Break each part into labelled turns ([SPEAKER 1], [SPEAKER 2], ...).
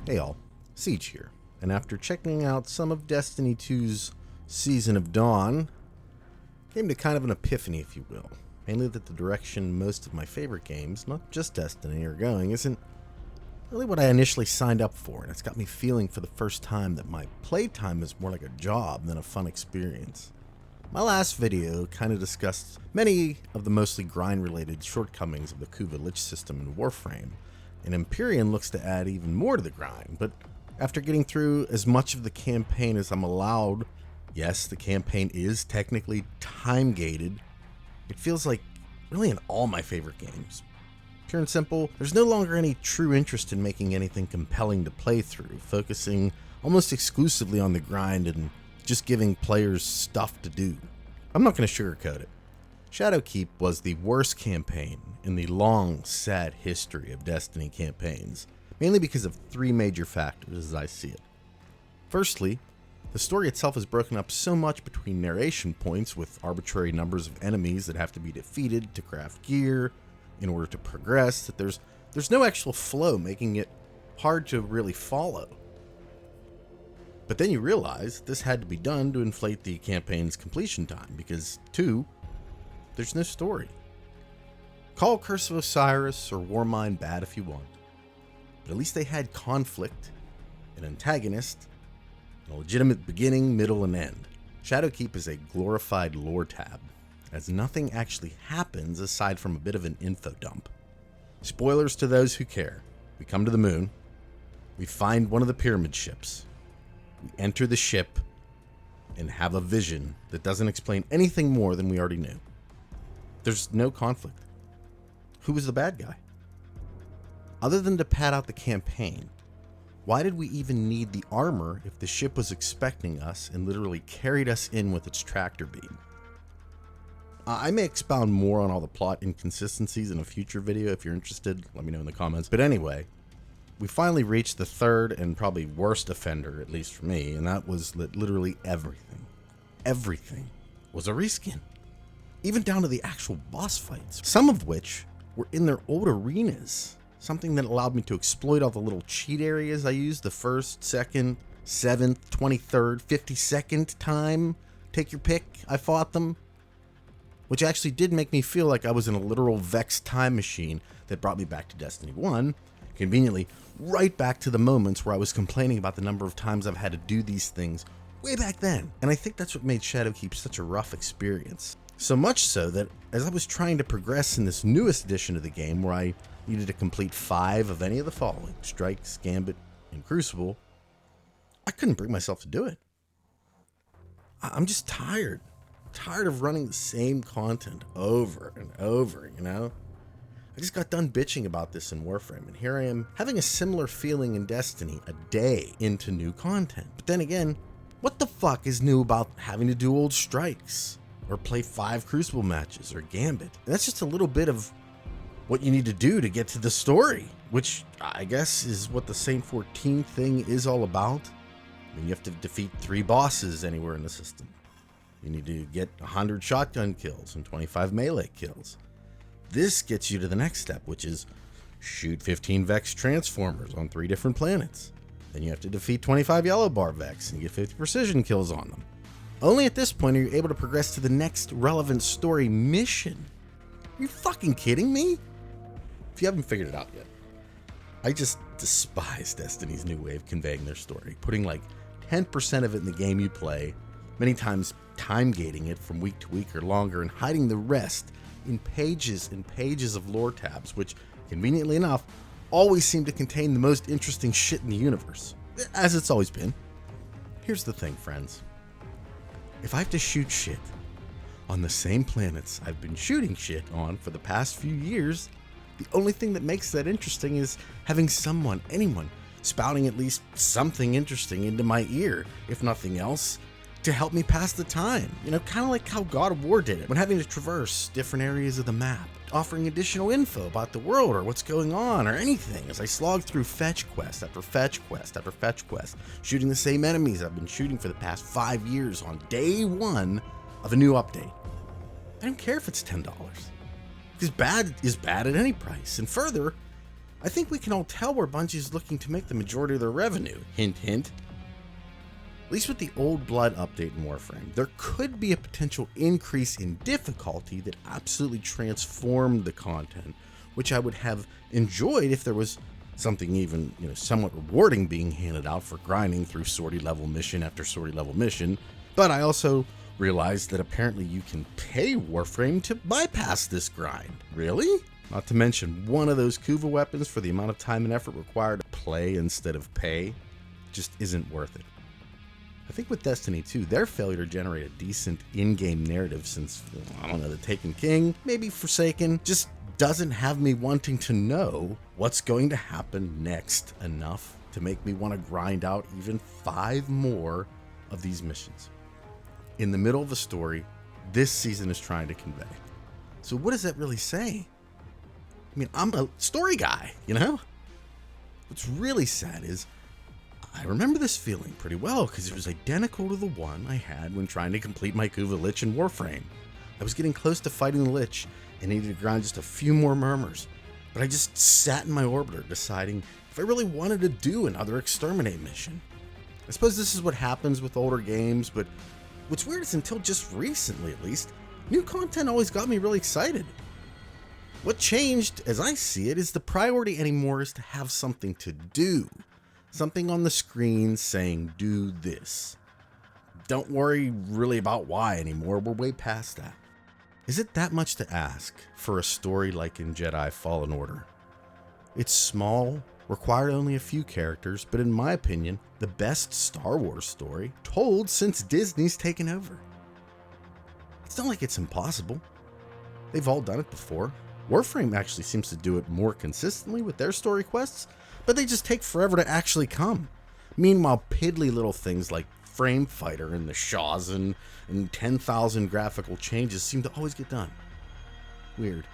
[SPEAKER 1] Hey all, Siege here, and after checking out some of Destiny 2's Season of Dawn, came to kind of an epiphany, if you will. Mainly that the direction most of my favorite games, not just Destiny, are going isn't really what I initially signed up for, and it's got me feeling for the first time that my playtime is more like a job than a fun experience. My last video kind of discussed many of the mostly grind-related shortcomings of the Kuva Lich system in WARFRAME, and Empyrean looks to add even more to the grind, but after getting through as much of the campaign as I'm allowed, yes, the campaign is technically time-gated, it feels like really in all my favorite games. Pure and simple, there's no longer any true interest in making anything compelling to play through, focusing almost exclusively on the grind and just giving players stuff to do. I'm not going to sugarcoat it. Shadowkeep was the worst campaign in the long, sad history of Destiny campaigns, mainly because of three major factors as I see it. Firstly, the story itself is broken up so much between narration points with arbitrary numbers of enemies that have to be defeated to craft gear in order to progress that there's no actual flow, making it hard to really follow. But then you realize this had to be done to inflate the campaign's completion time, because 2, there's no story. Call Curse of Osiris or Warmind bad if you want, but at least they had conflict, an antagonist, and a legitimate beginning, middle, and end. Shadowkeep is a glorified lore tab, as nothing actually happens aside from a bit of an info dump. Spoilers to those who care. We come to the moon, we find one of the pyramid ships, we enter the ship, and have a vision that doesn't explain anything more than we already knew. There's no conflict. Who was the bad guy? Other than to pad out the campaign, why did we even need the armor if the ship was expecting us and literally carried us in with its tractor beam? I may expound more on all the plot inconsistencies in a future video. If you're interested, let me know in the comments. But anyway, we finally reached the third and probably worst offender, at least for me, and that was that literally everything was a reskin. Even down to the actual boss fights, some of which were in their old arenas. Something that allowed me to exploit all the little cheat areas I used the first, second, 7th, 23rd, 52nd time. Take your pick, I fought them. Which actually did make me feel like I was in a literal Vex time machine that brought me back to Destiny 1, conveniently right back to the moments where I was complaining about the number of times I've had to do these things way back then. And I think that's what made Shadowkeep such a rough experience. So much so that as I was trying to progress in this newest edition of the game where I needed to complete 5 of any of the following, Strikes, Gambit, and Crucible, I couldn't bring myself to do it. I'm just tired of running the same content over and over, you know? I just got done bitching about this in WARFRAME, and here I am having a similar feeling in Destiny a day into new content. But then again, what the fuck is new about having to do old Strikes? Or play 5 Crucible matches, or Gambit? And that's just a little bit of what you need to do to get to the story, which I guess is what the Saint 14 thing is all about. I mean, you have to defeat 3 bosses anywhere in the system. You need to get 100 shotgun kills and 25 melee kills. This gets you to the next step, which is shoot 15 Vex Transformers on 3 different planets. Then you have to defeat 25 Yellow Bar Vex and get 50 precision kills on them. Only at this point are you able to progress to the next relevant story mission. Are you fucking kidding me? If you haven't figured it out yet, I just despise Destiny's new way of conveying their story, putting like 10% of it in the game you play, many times time gating it from week to week or longer, and hiding the rest in pages and pages of lore tabs, which, conveniently enough, always seem to contain the most interesting shit in the universe, as it's always been. Here's the thing, friends. If I have to shoot shit on the same planets I've been shooting shit on for the past few years, the only thing that makes that interesting is having anyone, spouting at least something interesting into my ear, if nothing else, to help me pass the time. You know, kind of like how God of War did it, when having to traverse different areas of the map, offering additional info about the world or what's going on or anything as I slog through fetch quest after fetch quest after fetch quest, shooting the same enemies I've been shooting for the past 5 years on day 1 of a new update. I don't care if it's $10, because bad is bad at any price. And further, I think we can all tell where Bungie's looking to make the majority of their revenue. Hint, hint. At least with the Old Blood update in Warframe, there could be a potential increase in difficulty that absolutely transformed the content, which I would have enjoyed if there was something even, somewhat rewarding being handed out for grinding through sortie level mission after sortie level mission. But I also realized that apparently you can pay Warframe to bypass this grind. Really? Not to mention, one of those Kuva weapons for the amount of time and effort required to play instead of pay just isn't worth it. I think with Destiny 2, their failure to generate a decent in-game narrative since, the Taken King, maybe Forsaken, just doesn't have me wanting to know what's going to happen next enough to make me want to grind out even 5 more of these missions. In the middle of a story this season is trying to convey. So what does that really say? I'm a story guy, What's really sad is I remember this feeling pretty well because it was identical to the one I had when trying to complete my Kuva Lich in Warframe. I was getting close to fighting the Lich and needed to grind just a few more murmurs, but I just sat in my orbiter deciding if I really wanted to do another exterminate mission. I suppose this is what happens with older games, but what's weird is until just recently at least, new content always got me really excited. What changed, as I see it, is the priority anymore is to have something to do. Something on the screen saying, do this. Don't worry really about why anymore, we're way past that. Is it that much to ask for a story like in Jedi Fallen Order? It's small, required only a few characters, but in my opinion, the best Star Wars story told since Disney's taken over. It's not like it's impossible. They've all done it before. Warframe actually seems to do it more consistently with their story quests, but they just take forever to actually come. Meanwhile, piddly little things like Frame Fighter and the Shawzin and 10,000 graphical changes seem to always get done. Weird.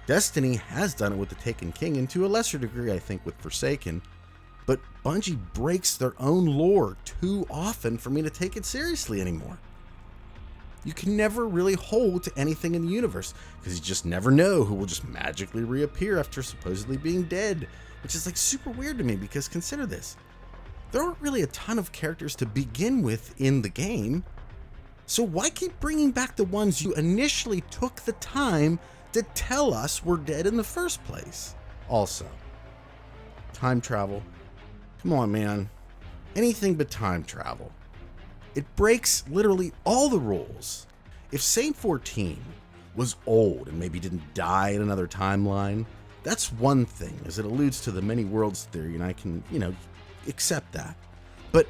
[SPEAKER 1] Destiny has done it with the Taken King, and to a lesser degree I think with Forsaken, but Bungie breaks their own lore too often for me to take it seriously anymore. You can never really hold to anything in the universe, because you just never know who will just magically reappear after supposedly being dead, which is super weird to me, because consider this. There aren't really a ton of characters to begin with in the game, so why keep bringing back the ones you initially took the time to tell us were dead in the first place? Also, time travel. Come on, man. Anything but time travel. It breaks literally all the rules. If Saint 14 was old and maybe didn't die in another timeline, that's one thing, as it alludes to the many worlds theory, and I can, accept that. But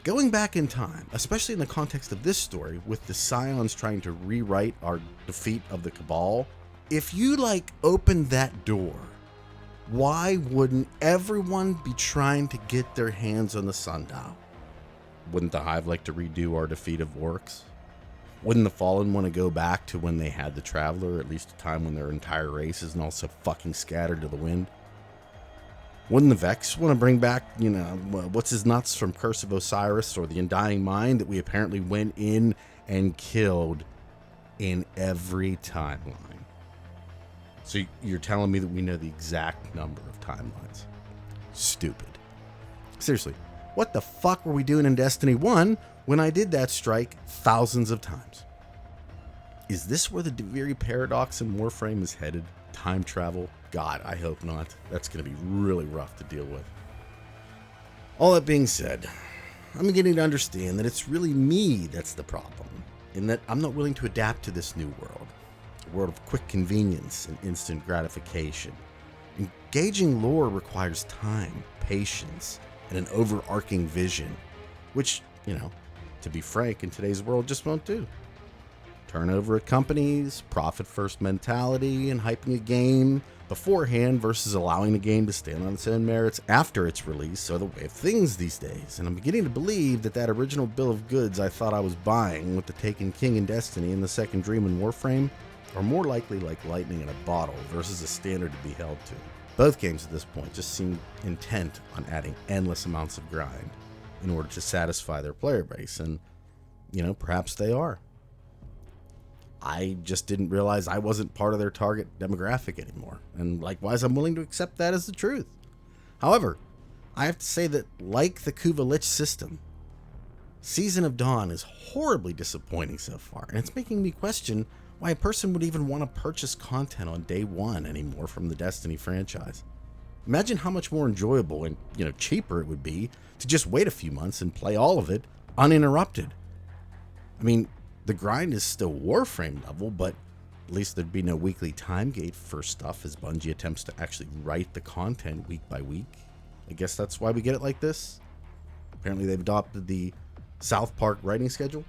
[SPEAKER 1] going back in time, especially in the context of this story, with the Scions trying to rewrite our defeat of the Cabal, if you opened that door, why wouldn't everyone be trying to get their hands on the sundial? Wouldn't the Hive like to redo our defeat of Orcs? Wouldn't the Fallen want to go back to when they had the Traveler, at least a time when their entire race isn't also fucking scattered to the wind? Wouldn't the Vex want to bring back, what's his nuts from Curse of Osiris or the Undying Mind that we apparently went in and killed in every timeline? So you're telling me that we know the exact number of timelines? Stupid. Seriously. What the fuck were we doing in Destiny 1 when I did that strike thousands of times? Is this where the Deviri paradox in Warframe is headed? Time travel? God, I hope not. That's going to be really rough to deal with. All that being said, I'm beginning to understand that it's really me that's the problem, in that I'm not willing to adapt to this new world. A world of quick convenience and instant gratification. Engaging lore requires time, patience, and an overarching vision, which, to be frank, in today's world just won't do. Turnover at companies, profit-first mentality, and hyping a game beforehand versus allowing the game to stand on its own merits after its release are the way of things these days, and I'm beginning to believe that original bill of goods I thought I was buying with the Taken King in Destiny and the Second Dream in Warframe are more likely like lightning in a bottle versus a standard to be held to. Both games at this point just seem intent on adding endless amounts of grind in order to satisfy their player base, and, perhaps they are. I just didn't realize I wasn't part of their target demographic anymore. And likewise, I'm willing to accept that as the truth. However, I have to say that, like the Kuva Lich system, Season of Dawn is horribly disappointing so far, and it's making me question why a person would even want to purchase content on day one anymore from the Destiny franchise. Imagine how much more enjoyable and, cheaper it would be to just wait a few months and play all of it uninterrupted. I mean, the grind is still Warframe level, but at least there'd be no weekly time gate for stuff as Bungie attempts to actually write the content week by week. I guess that's why we get it like this. Apparently they've adopted the South Park writing schedule.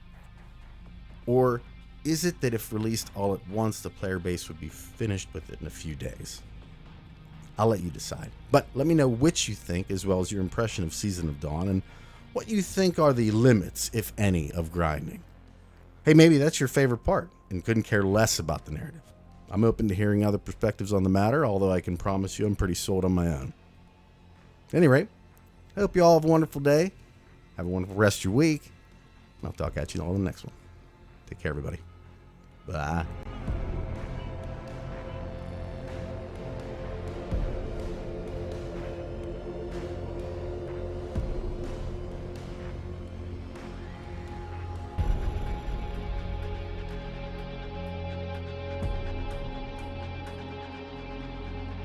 [SPEAKER 1] Or is it that if released all at once, the player base would be finished with it in a few days? I'll let you decide. But let me know which you think, as well as your impression of Season of Dawn, and what you think are the limits, if any, of grinding. Hey, maybe that's your favorite part, and couldn't care less about the narrative. I'm open to hearing other perspectives on the matter, although I can promise you I'm pretty sold on my own. At any rate, I hope you all have a wonderful day. Have a wonderful rest of your week. I'll talk at you all in the next one. Take care, everybody. Bye.